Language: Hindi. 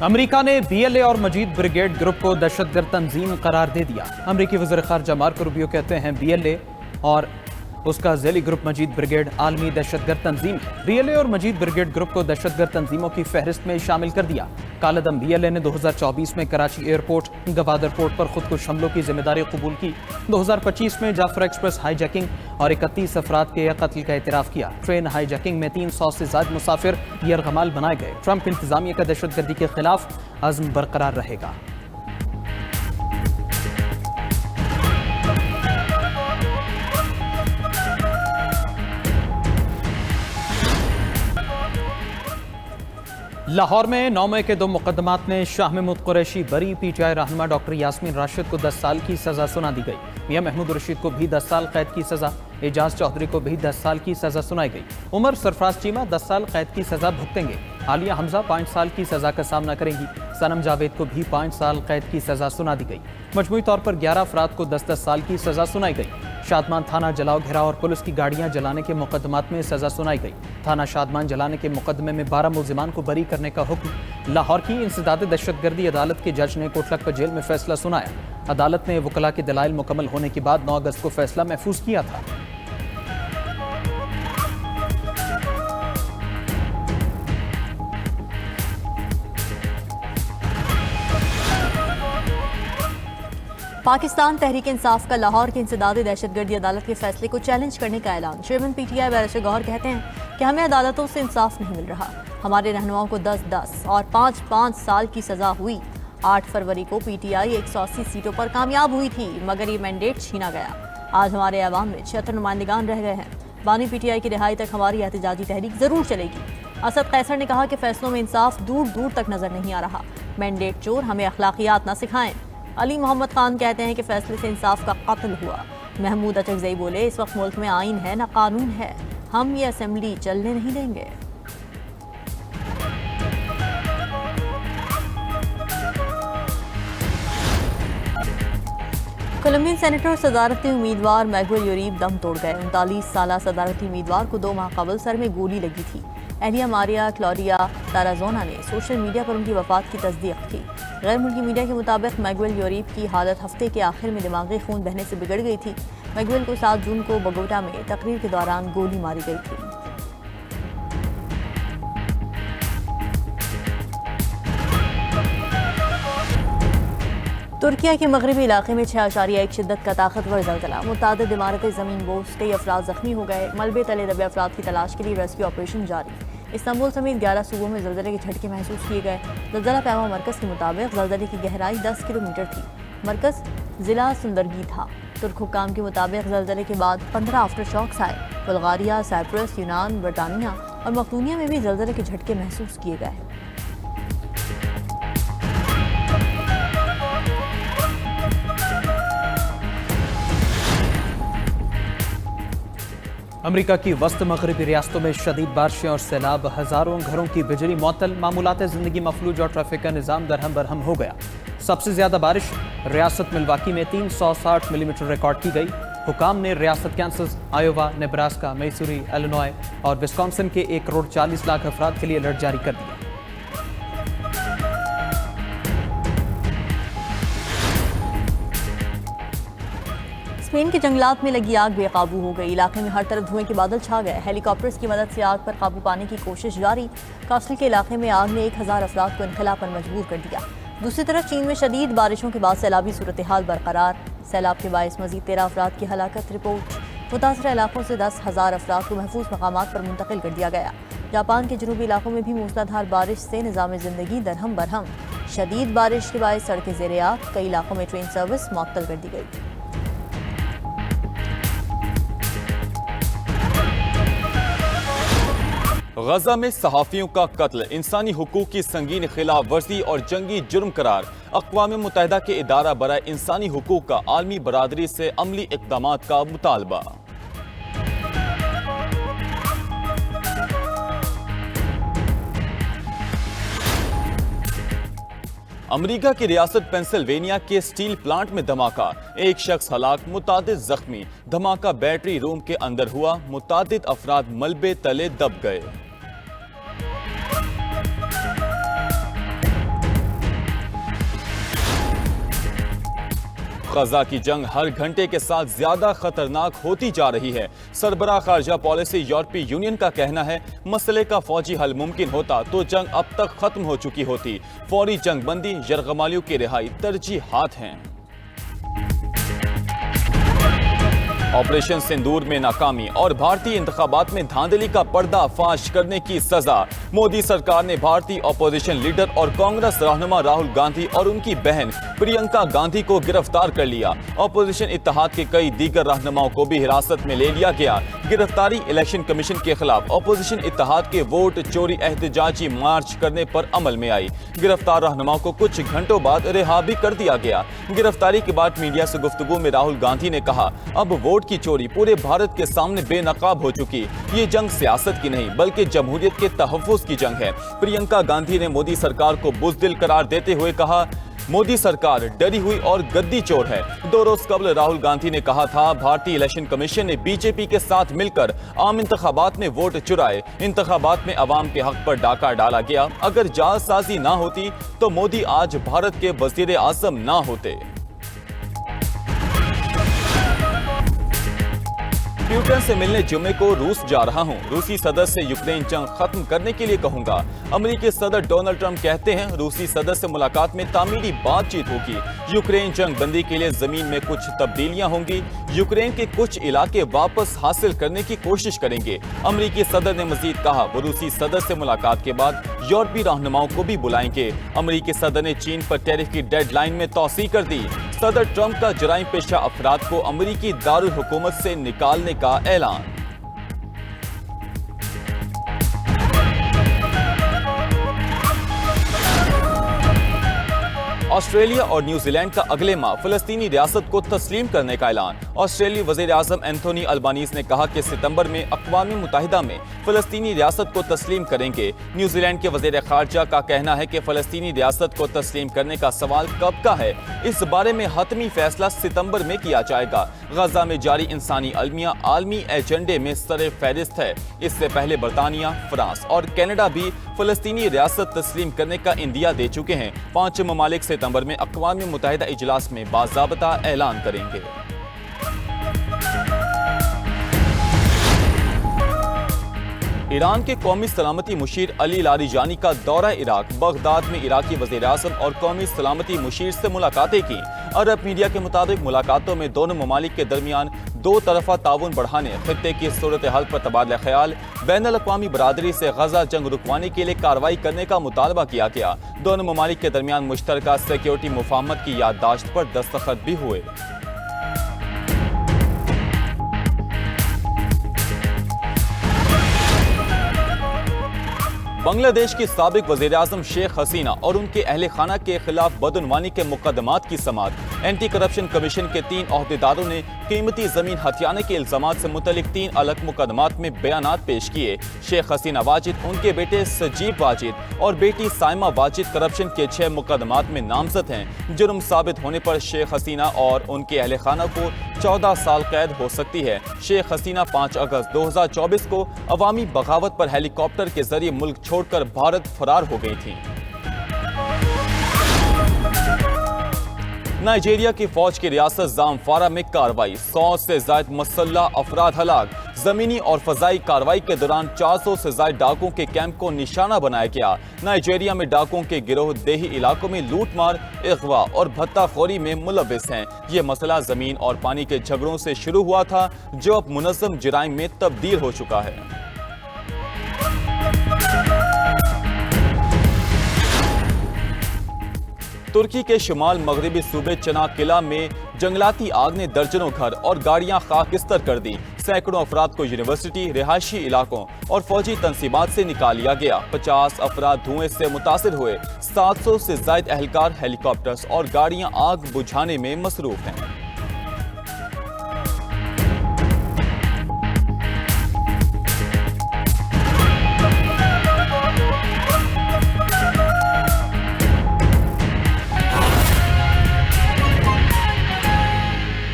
अमेरिका ने बीएलए और मजीद ब्रिगेड ग्रुप को दहशतगर्द तंजीम करार दे दिया। अमेरिकी वज़ीर ख़ारजा मार्को रूबियो कहते हैं बीएलए और उसका ज़ैली ग्रुप मजीद ब्रिगेड आलमी दहशतगर्द तंजीम है। बीएलए और मजीद ब्रिगेड ग्रुप को दहशतगर्द तंजीमों की फहरिस्त में शामिल कर दिया। कालादम बीएलए ने 2024 में कराची एयरपोर्ट गवादर पोर्ट पर खुदकुश हमलों की जिम्मेदारी कबूल की। 2025 में जाफर एक्सप्रेस हाईजैकिंग और 31 अफराद के कत्ल का एतराफ़ किया। ट्रेन हाईजैकिंग में 300 से ज़्यादा मुसाफिर यरगमाल बनाए गए। ट्रंप इंतजामिया का दहशतगर्दी के खिलाफ अज़्म बरकरार रहेगा। लाहौर में 9 मई के 2 मुकदमात में शाह महमूद कुरैशी बरी। पीटीआई रहनुमा डॉक्टर यास्मीन राशिद को 10 साल की सजा सुना दी गई। मियां महमूद रशीद को भी 10 साल कैद की सजा, एजाज चौधरी को भी 10 साल की सजा सुनाई गई। उमर सरफराज चीमा 10 साल कैद की सजा भुगतेंगे। आलिया हमजा 5 साल की सजा का सामना करेंगी। सनम जावेद को भी 5 साल कैद की सजा सुना दी गई। मजमूई तौर पर 11 अफराद को 10-10 साल की सजा सुनाई गई। शादमान थाना जलाओ घेराव और पुलिस की गाड़ियां जलाने के मुकदमात में सजा सुनाई गई। थाना शादमान जलाने के मुकदमे में 12 मुलजिमान को बरी करने का हुक्म। लाहौर की इंसदाद दहशतगर्दी अदालत के जज ने कोटलखपत जेल में फैसला सुनाया। अदालत ने वकला के दलाइल मुकम्मल होने के बाद 9 अगस्त को फैसला महफूज किया था। पाकिस्तान तहरीक इंसाफ का लाहौर की इंसदादी दहशतगर्दी अदालत के फैसले को चैलेंज करने का ऐलान। चेयरमैन पीटीआई बैरिस्टर गौहर कहते हैं कि हमें अदालतों से इंसाफ नहीं मिल रहा। हमारे रहनुमाओं को 10-10 और 5-5 साल की सजा हुई। 8 फरवरी को पीटीआई 180 सीटों पर कामयाब हुई थी, मगर ये मैंडेट छीना गया। आज हमारे ऐवान में 76 नुमाइंदगान रह गए हैं। बानी पीटीआई की रिहाई तक हमारी एहतजाजी तहरीक जरूर चलेगी। असद कैसर ने कहा कि फैसलों में इंसाफ दूर दूर तक नजर नहीं आ रहा। मैंडेट चोर हमें अखलाकियात न सिखाएं। अली मोहम्मद खान कहते हैं कि फैसले से इंसाफ का कत्ल हुआ। महमूद अचकजई बोले, इस वक्त मुल्क में आइन है ना कानून है, हम ये असेंबली चलने नहीं देंगे। कोलंबियन सेनेटर और सदारती उम्मीदवार मैगुएल यूरीब दम तोड़ गए। 39 साल सदारती उम्मीदवार को 2 माह कबल सर में गोली लगी थी। एलिया मारिया क्लोरिया ताराजोना ने सोशल मीडिया पर उनकी वफात की तस्दीक की। गैर मुल्की मीडिया के मुताबिक मैगुएल यूरीब की हालत हफ्ते के आखिर में दिमागी खून बहने से बिगड़ गई थी। मैगुएल को 7 जून को बोगोटा में तकरीर के दौरान गोली मारी गई थी। तुर्किया के मगरबी इलाके में 6.1 शिद्दत का ताकतवर ज़लज़ला। मुतादिद इमारतें ज़मीन बोझ, कई अफराद जख्मी हो गए। मलबे तले दबे अफराद की तलाश के लिए रेस्क्यू ऑपरेशन जारी। इस्तांबुल समेत 11 सूबों में ज़लज़ले के झटके महसूस किए गए। ज़लज़ला पैमा मरकज़ के मुताबिक ज़लज़ले की गहराई 10 किलोमीटर थी। मरकज़ ज़िला सुंदरगी था। तुर्क हुक्काम के मुताबिक ज़लज़ले के बाद 15 आफ्टर शॉक्स आए। बुल्गारिया, साइप्रस, यूनान, बरतानिया और मकदूनिया में भी ज़लज़ले के झटके महसूस किए गए। अमेरिका की वस्त मगरबी रियासतों में शदीद बारिशें और सैलाब, हजारों घरों की बिजली मअतल, मामूलात ज़िंदगी मफलूज और ट्रैफिक का निज़ाम दरहम बरहम हो गया। सबसे ज़्यादा बारिश रियासत मिल्वाकी में 360 मिलीमीटर रिकॉर्ड की गई। हुकाम ने रियासत कैंसस, आयोवा, नेब्रास्का, मैसूरी, इलिनॉय और विस्कॉन्सिन के 1 करोड़ 40 लाख अफराद के लिए अलर्ट जारी कर दिया। स्पेन के जंगलात में लगी आग बेकाबू हो गई। इलाके में हर तरफ धुएं के बादल छा गए। हेलीकॉप्टर्स की मदद से आग पर काबू पाने की कोशिश जारी। कास्टल के इलाके में आग ने 1000 अफराद को इनखला पर मजबूर कर दिया। दूसरी तरफ चीन में शदीद बारिशों के बाद सैलाबी सूरत हाल बरकरार। सैलाब के बायस मजीद 13 अफराद की हलाकत रिपोर्ट। मुतासरा इलाकों से 10,000 अफराद को महफूज मकामात पर मुंतकिल कर दिया गया। जापान के जनूबी इलाकों में भी मूसलाधार बारिश से निज़ाम ज़िंदगी दरहम बरहम। शदीद बारिश के बायस सड़कें ज़ेरे आग, कई इलाकों में ट्रेन सर्विस मुअत्तल कर दी गई। गजा में सहाफ़ियों का कत्ल इंसानी हुकूक की संगीन खिलाफ वर्जी और जंगी जुर्म करार। अक़वाम मुत्तहिदा के इदारा बराए इंसानी हुकूक का आलमी बरादरी से अमली इक़दामात का मुतालबा। अमेरिका की रियासत पेंसिल्वेनिया के स्टील प्लांट में धमाका, 1 शख्स हलाक, मुतादिद जख्मी। धमाका बैटरी रूम के अंदर हुआ, मुतादिद अफराद मलबे तले दब गए। गजा की जंग हर घंटे के साथ ज्यादा खतरनाक होती जा रही है। सरबराह खारजा पॉलिसी यूरोपीय यूनियन का कहना है मसले का फौजी हल मुमकिन होता तो जंग अब तक खत्म हो चुकी होती। फौरी जंग बंदी, यरगमालियों की रिहाई तरजीहात हैं। ऑपरेशन सिंदूर में नाकामी और भारतीय इंतखाबात में धांधली का पर्दाफाश करने की सजा। मोदी सरकार ने भारतीय ऑपोजिशन लीडर और कांग्रेस रहनुमा राहुल गांधी और उनकी बहन प्रियंका गांधी को गिरफ्तार कर लिया। ऑपोजिशन इत्तेहाद के कई दीगर रहनुमाओं को भी हिरासत में ले लिया गया। गिरफ्तारी इलेक्शन कमीशन के खिलाफ ऑपोजिशन इत्तेहाद के वोट चोरी एहतजाजी मार्च करने पर अमल में आई। गिरफ्तार रहनुमाओं को कुछ घंटों बाद रिहा भी कर दिया गया। गिरफ्तारी के बाद मीडिया से गुफ्तगू में राहुल गांधी ने कहा, अब वोट की चोरी पूरे भारत के सामने बेनकाब हो चुकी। ये जंग सियासत की नहीं बल्कि जमहूरियत के तहफ्फुज़ की जंग है। प्रियंका गांधी ने मोदी सरकार को बुज़दिल करार देते हुए कहा, मोदी सरकार डरी हुई और गद्दी चोर है। 2 रोज कबल राहुल गांधी ने कहा था भारतीय इलेक्शन कमीशन ने बीजेपी के साथ मिलकर आम इंतखाबात में वोट चुराए। इंतखाबात में अवाम के हक पर डाका डाला गया। अगर जालसाजी ना होती तो मोदी आज भारत के वजीर आज़म ना होते। पुतिन से मिलने जुमे को रूस जा रहा हूं। रूसी सदर से यूक्रेन जंग खत्म करने के लिए कहूंगा। अमेरिकी सदर डोनाल्ड ट्रंप कहते हैं रूसी सदर से मुलाकात में तामीरी बातचीत होगी। यूक्रेन जंग बंदी के लिए जमीन में कुछ तब्दीलियां होंगी। यूक्रेन के कुछ इलाके वापस हासिल करने की कोशिश करेंगे। अमेरिकी सदर ने मजीद कहा वो रूसी सदर से मुलाकात के बाद यूरोपीय रहनुमाओं को भी बुलाएंगे। अमेरिकी सदर ने चीन पर टैरिफ की डेडलाइन में तौसीह कर दी। सदर ट्रंप का जराइम पेशा अफराद को अमेरिकी दारुल हुकूमत से निकालने का ऐलान। ऑस्ट्रेलिया और न्यूजीलैंड का अगले माह फलस्तीनी रियासत को तस्लीम करने का ऐलान। ऑस्ट्रेलियाई वज़ीर आज़म एंथोनी अल्बानीज़ ने कहा कि सितंबर में अक़वाम मुत्तहिदा में फलस्तीनी रियासत को तस्लीम करेंगे। न्यूजीलैंड के वज़ीर ख़ारजा का कहना है कि फलस्तीनी रियासत को तस्लीम करने का सवाल कब का है। इस बारे में हतमी फैसला सितंबर में किया जाएगा। गजा में जारी इंसानी अलमिया आलमी एजेंडे में सरे फहरिस्त है। इससे पहले बरतानिया, फ्रांस और कनाडा भी फलस्तीनी रियासत तस्लीम करने का इंदिया दे चुके हैं। 5 ममालिक सितंबर में अक़वाम मुत्तहिदा इजलास में बाज़ाबता ऐलान करेंगे। ईरान के कौमी सलामती मुशीर अली लारिजानी का दौरा इराक। बगदाद में इराकी वज़ीर आज़म और कौमी सलामती मुशीर से मुलाकातें की। अरब मीडिया के मुताबिक मुलाकातों में दोनों ममालिक के दरमियान 2 तरफ़ा ताउन बढ़ाने, खित्ते की सूरत हाल पर तबादला ख्याल, बैनुल अक़वामी बरादरी से गजा जंग रुकवाने के लिए कार्रवाई करने का मुतालबा किया गया। दोनों ममालिक के दरमियान मुश्तरका सिक्योरिटी मुफाहमत की याददाश्त पर दस्तखत भी हुए। बांग्लादेश की साबिक वज़ीर आज़म शेख हसीना और उनके अहले खाना के खिलाफ बदउनवानी के मुकदमात की समाअत। एंटी करप्शन कमीशन के 3 अहदेदारों ने कीमती जमीन हथियाने के इल्जामात से मुतल्लिक 3 अलग मुकदमात में बयानात पेश किए। शेख हसीना वाजिद, उनके बेटे सजीब वाजिद और बेटी साइमा वाजिद करप्शन के 6 मुकदमात में नामजद हैं। जुर्म साबित होने पर शेख हसीना और उनके अहले खाना को 14 साल कैद हो सकती है। शेख हसीना 5 अगस्त 2024 को अवामी बगावत पर हेलीकॉप्टर के जरिए मुल्क छोड़कर भारत फरार हो गई थी। नाइजीरिया की फौज की रियासत जामफारा में कार्रवाई। 100 से ज्यादा मुसल्लह अफराद हलाक। जमीनी और फजाई कार्रवाई के दौरान 400 से ज्यादा डाकुओं के कैंप को निशाना बनाया गया। नाइजीरिया में डाकुओं के गिरोह देही इलाकों में लूटमार, अगवा और भत्ताखोरी में मुलविस हैं। ये मसला जमीन और पानी के झगड़ों से शुरू हुआ था जो अब मुनज़्ज़म जराइम में तब्दील हो चुका है। तुर्की के शुमाल मगरबी सूबे चनाकिला में जंगलाती आग ने दर्जनों घर और गाड़ियां खाकिस्तर कर दी। सैकड़ों अफराद को यूनिवर्सिटी, रिहायशी इलाकों और फौजी तंसीबात से निकाल लिया गया। 50 अफराद धुएं से मुतासिर हुए। 700 से ज्यादा एहलकार हेलीकॉप्टर्स और गाड़ियां आग बुझाने में मसरूफ हैं।